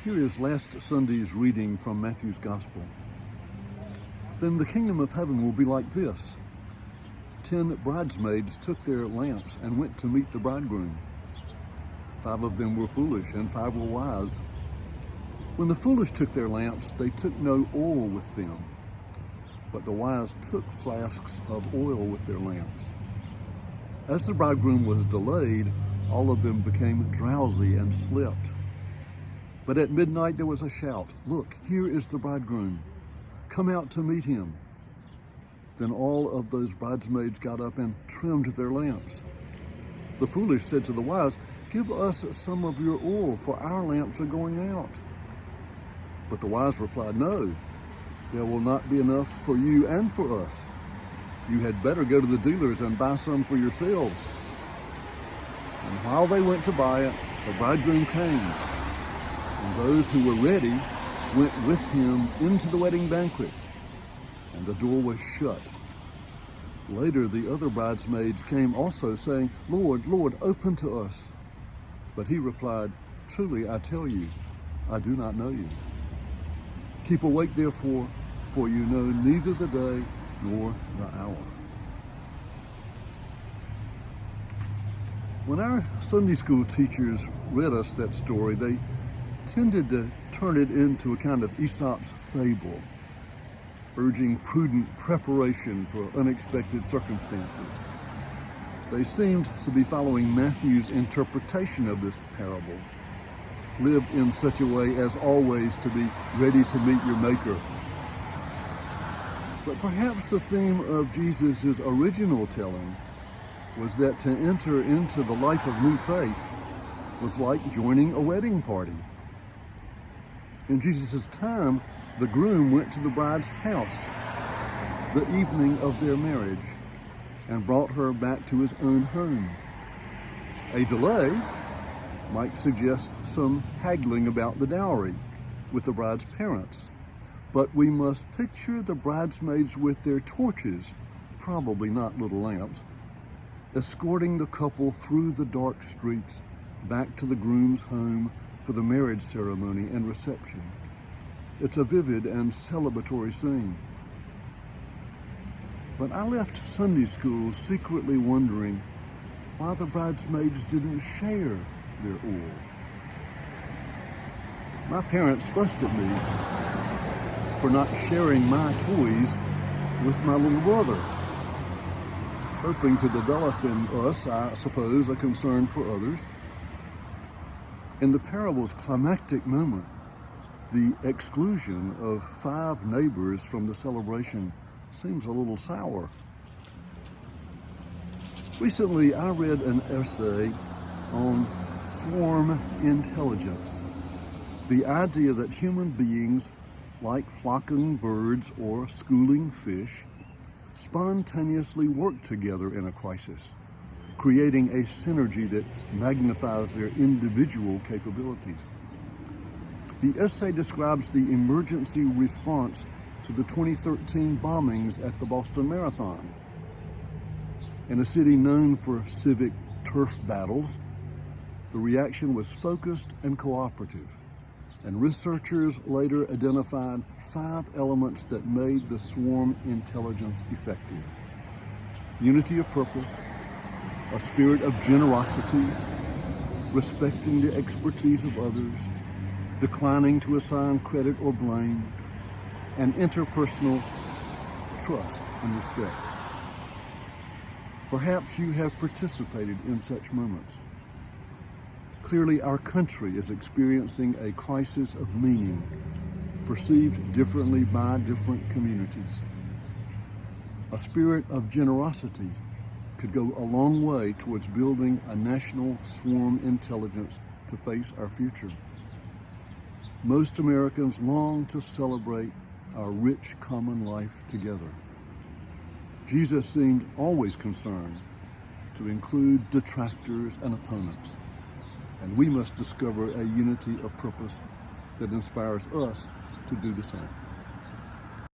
Here is last Sunday's reading from Matthew's Gospel. Then the kingdom of heaven will be like this. 10 bridesmaids took their lamps and went to meet the bridegroom. 5 of them were foolish and 5 were wise. When the foolish took their lamps, they took no oil with them, but the wise took flasks of oil with their lamps. As the bridegroom was delayed, all of them became drowsy and slept. But at midnight there was a shout, "Look, here is the bridegroom. Come out to meet him." Then all of those bridesmaids got up and trimmed their lamps. The foolish said to the wise, "Give us some of your oil, for our lamps are going out." But the wise replied, "No, there will not be enough for you and for us. You had better go to the dealers and buy some for yourselves." And while they went to buy it, the bridegroom came. And those who were ready went with him into the wedding banquet, and the door was shut. Later, the other bridesmaids came also, saying, "Lord, Lord, open to us." But he replied, "Truly, I tell you, I do not know you. Keep awake, therefore, for you know neither the day nor the hour." When our Sunday school teachers read us that story, they tended to turn it into a kind of Aesop's fable, urging prudent preparation for unexpected circumstances. They seemed to be following Matthew's interpretation of this parable, lived in such a way as always to be ready to meet your Maker. But perhaps the theme of Jesus' original telling was that to enter into the life of new faith was like joining a wedding party. In Jesus' time, the groom went to the bride's house the evening of their marriage and brought her back to his own home. A delay might suggest some haggling about the dowry with the bride's parents, but we must picture the bridesmaids with their torches, probably not little lamps, escorting the couple through the dark streets back to the groom's home for the marriage ceremony and reception. It's a vivid and celebratory scene. But I left Sunday school secretly wondering why the bridesmaids didn't share their oil. My parents fussed at me for not sharing my toys with my little brother, hoping to develop in us, I suppose, a concern for others. In the parable's climactic moment, the exclusion of 5 neighbors from the celebration seems a little sour. Recently, I read an essay on swarm intelligence, the idea that human beings, like flocking birds or schooling fish, spontaneously work together in a crisis, creating a synergy that magnifies their individual capabilities. The essay describes the emergency response to the 2013 bombings at the Boston Marathon. In a city known for civic turf battles, the reaction was focused and cooperative, and researchers later identified 5 elements that made the swarm intelligence effective: unity of purpose, a spirit of generosity, respecting the expertise of others, declining to assign credit or blame, and interpersonal trust and respect. Perhaps you have participated in such moments. Clearly, our country is experiencing a crisis of meaning, perceived differently by different communities. A spirit of generosity could go a long way towards building a national swarm intelligence to face our future. Most Americans long to celebrate our rich common life together. Jesus seemed always concerned to include detractors and opponents, and we must discover a unity of purpose that inspires us to do the same.